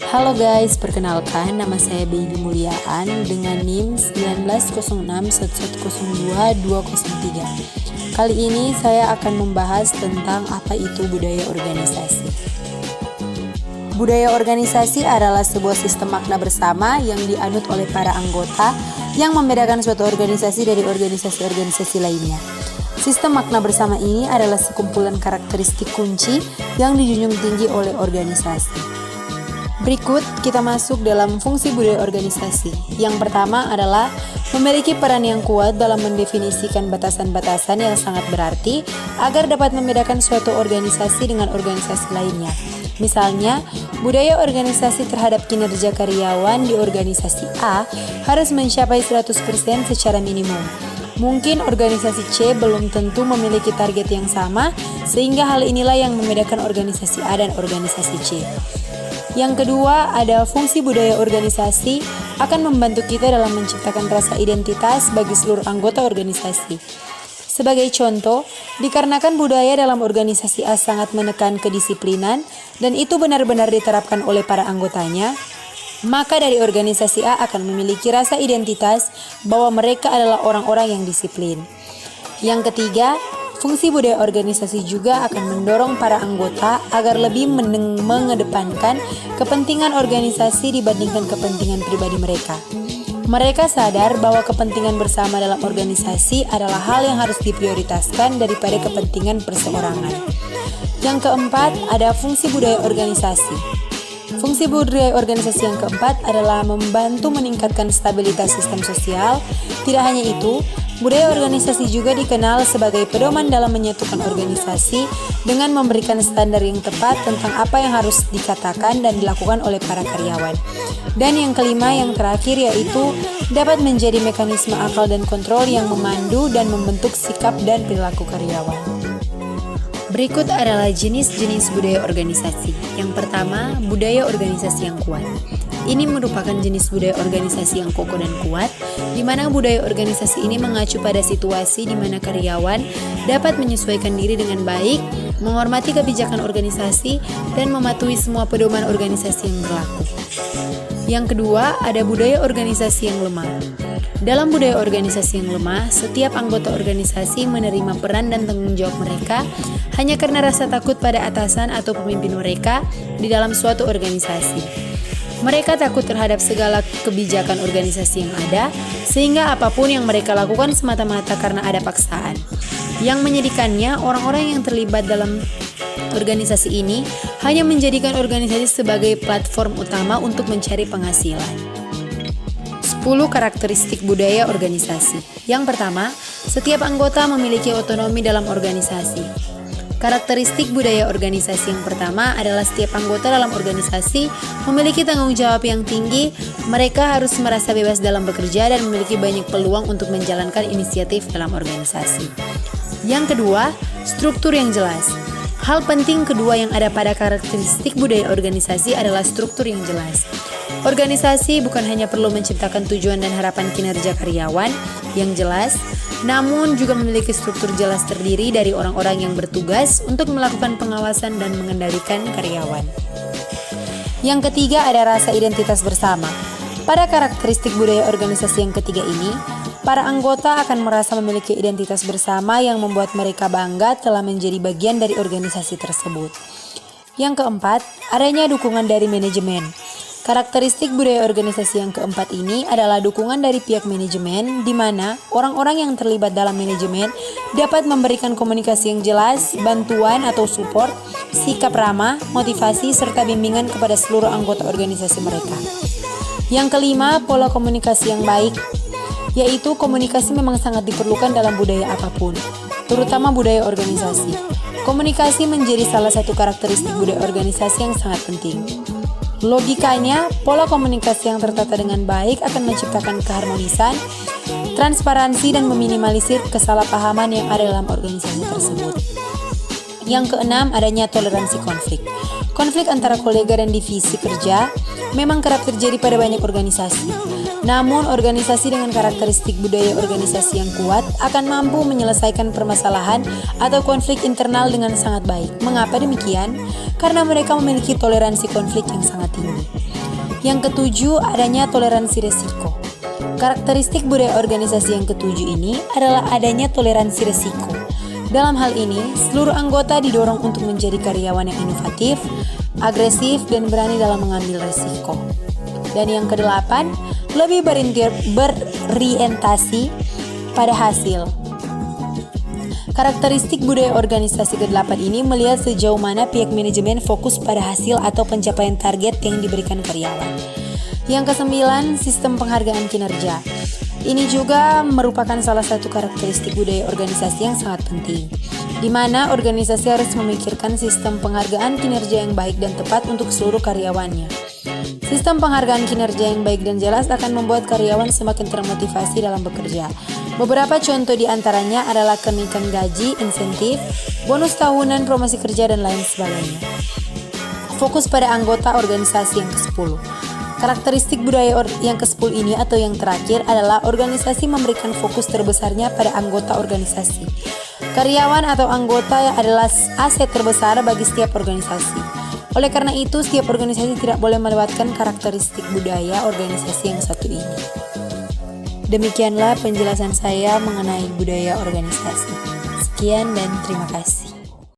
Halo guys, perkenalkan nama saya Baby Mulyaan dengan NIM 19061020203. Kali ini saya akan membahas tentang apa itu budaya organisasi. Budaya organisasi adalah sebuah sistem makna bersama yang dianut oleh para anggota yang membedakan suatu organisasi dari organisasi-organisasi lainnya. Sistem makna bersama ini adalah sekumpulan karakteristik kunci yang dijunjung tinggi oleh organisasi. Berikut kita masuk dalam fungsi budaya organisasi. Yang pertama adalah memiliki peran yang kuat dalam mendefinisikan batasan-batasan yang sangat berarti agar dapat membedakan suatu organisasi dengan organisasi lainnya. Misalnya, budaya organisasi terhadap kinerja karyawan di organisasi A harus mencapai 100% secara minimum. Mungkin organisasi C belum tentu memiliki target yang sama, sehingga hal inilah yang membedakan organisasi A dan organisasi C. Yang kedua, ada fungsi budaya organisasi akan membantu kita dalam menciptakan rasa identitas bagi seluruh anggota organisasi. Sebagai contoh, dikarenakan budaya dalam organisasi A sangat menekan kedisiplinan dan itu benar-benar diterapkan oleh para anggotanya, maka dari organisasi A akan memiliki rasa identitas bahwa mereka adalah orang-orang yang disiplin. Yang ketiga, fungsi budaya organisasi juga akan mendorong para anggota agar lebih mengedepankan kepentingan organisasi dibandingkan kepentingan pribadi mereka. Mereka sadar bahwa kepentingan bersama dalam organisasi adalah hal yang harus diprioritaskan daripada kepentingan perseorangan. Yang keempat, ada fungsi budaya organisasi. Fungsi budaya organisasi yang keempat adalah membantu meningkatkan stabilitas sistem sosial. Tidak hanya itu, budaya organisasi juga dikenal sebagai pedoman dalam menyatukan organisasi dengan memberikan standar yang tepat tentang apa yang harus dikatakan dan dilakukan oleh para karyawan. Dan yang kelima, yang terakhir, yaitu dapat menjadi mekanisme akal dan kontrol yang memandu dan membentuk sikap dan perilaku karyawan. Berikut adalah jenis-jenis budaya organisasi. Yang pertama, budaya organisasi yang kuat. Ini merupakan jenis budaya organisasi yang kokoh dan kuat, di mana budaya organisasi ini mengacu pada situasi di mana karyawan dapat menyesuaikan diri dengan baik, menghormati kebijakan organisasi, dan mematuhi semua pedoman organisasi yang berlaku. Yang kedua, ada budaya organisasi yang lemah. Dalam budaya organisasi yang lemah, setiap anggota organisasi menerima peran dan tanggung jawab mereka hanya karena rasa takut pada atasan atau pemimpin mereka di dalam suatu organisasi. Mereka takut terhadap segala kebijakan organisasi yang ada, sehingga apapun yang mereka lakukan semata-mata karena ada paksaan. Yang menyedihkannya, orang-orang yang terlibat dalam organisasi ini hanya menjadikan organisasi sebagai platform utama untuk mencari penghasilan. 10 karakteristik budaya organisasi. Yang pertama, setiap anggota memiliki otonomi dalam organisasi. Karakteristik budaya organisasi yang pertama adalah setiap anggota dalam organisasi memiliki tanggung jawab yang tinggi. Mereka harus merasa bebas dalam bekerja dan memiliki banyak peluang untuk menjalankan inisiatif dalam organisasi. Yang kedua, struktur yang jelas. Hal penting kedua yang ada pada karakteristik budaya organisasi adalah struktur yang jelas. Organisasi bukan hanya perlu menciptakan tujuan dan harapan kinerja karyawan yang jelas, namun juga memiliki struktur jelas terdiri dari orang-orang yang bertugas untuk melakukan pengawasan dan mengendalikan karyawan. Yang ketiga, ada rasa identitas bersama. Pada karakteristik budaya organisasi yang ketiga ini, para anggota akan merasa memiliki identitas bersama yang membuat mereka bangga telah menjadi bagian dari organisasi tersebut. Yang keempat, adanya dukungan dari manajemen. Karakteristik budaya organisasi yang keempat ini adalah dukungan dari pihak manajemen, di mana orang-orang yang terlibat dalam manajemen dapat memberikan komunikasi yang jelas, bantuan atau support, sikap ramah, motivasi, serta bimbingan kepada seluruh anggota organisasi mereka. Yang kelima, pola komunikasi yang baik, yaitu komunikasi memang sangat diperlukan dalam budaya apapun, terutama budaya organisasi. Komunikasi menjadi salah satu karakteristik budaya organisasi yang sangat penting. Logikanya, pola komunikasi yang tertata dengan baik akan menciptakan keharmonisan, transparansi, dan meminimalisir kesalahpahaman yang ada dalam organisasi tersebut. Yang keenam, adanya toleransi konflik. Konflik antara kolega dan divisi kerja memang kerap terjadi pada banyak organisasi. Namun, organisasi dengan karakteristik budaya organisasi yang kuat akan mampu menyelesaikan permasalahan atau konflik internal dengan sangat baik. Mengapa demikian? Karena mereka memiliki toleransi konflik yang sangat tinggi. Yang ketujuh, adanya toleransi resiko. Karakteristik budaya organisasi yang ketujuh ini adalah adanya toleransi resiko. Dalam hal ini, seluruh anggota didorong untuk menjadi karyawan yang inovatif, agresif, dan berani dalam mengambil resiko. Dan yang kedelapan, lebih berorientasi pada hasil. Karakteristik budaya organisasi ke-8 ini melihat sejauh mana pihak manajemen fokus pada hasil atau pencapaian target yang diberikan karyawan. Yang ke-9, sistem penghargaan kinerja. Ini juga merupakan salah satu karakteristik budaya organisasi yang sangat penting, di mana organisasi harus memikirkan sistem penghargaan kinerja yang baik dan tepat untuk seluruh karyawannya. Sistem penghargaan kinerja yang baik dan jelas akan membuat karyawan semakin termotivasi dalam bekerja. Beberapa contoh di antaranya adalah kenaikan gaji, insentif, bonus tahunan, promosi kerja, dan lain sebagainya. Fokus pada anggota organisasi yang ke-10. Karakteristik budaya yang ke-10 ini atau yang terakhir adalah organisasi memberikan fokus terbesarnya pada anggota organisasi. Karyawan atau anggota adalah aset terbesar bagi setiap organisasi. Oleh karena itu, setiap organisasi tidak boleh melewatkan karakteristik budaya organisasi yang satu ini. Demikianlah penjelasan saya mengenai budaya organisasi. Sekian dan terima kasih.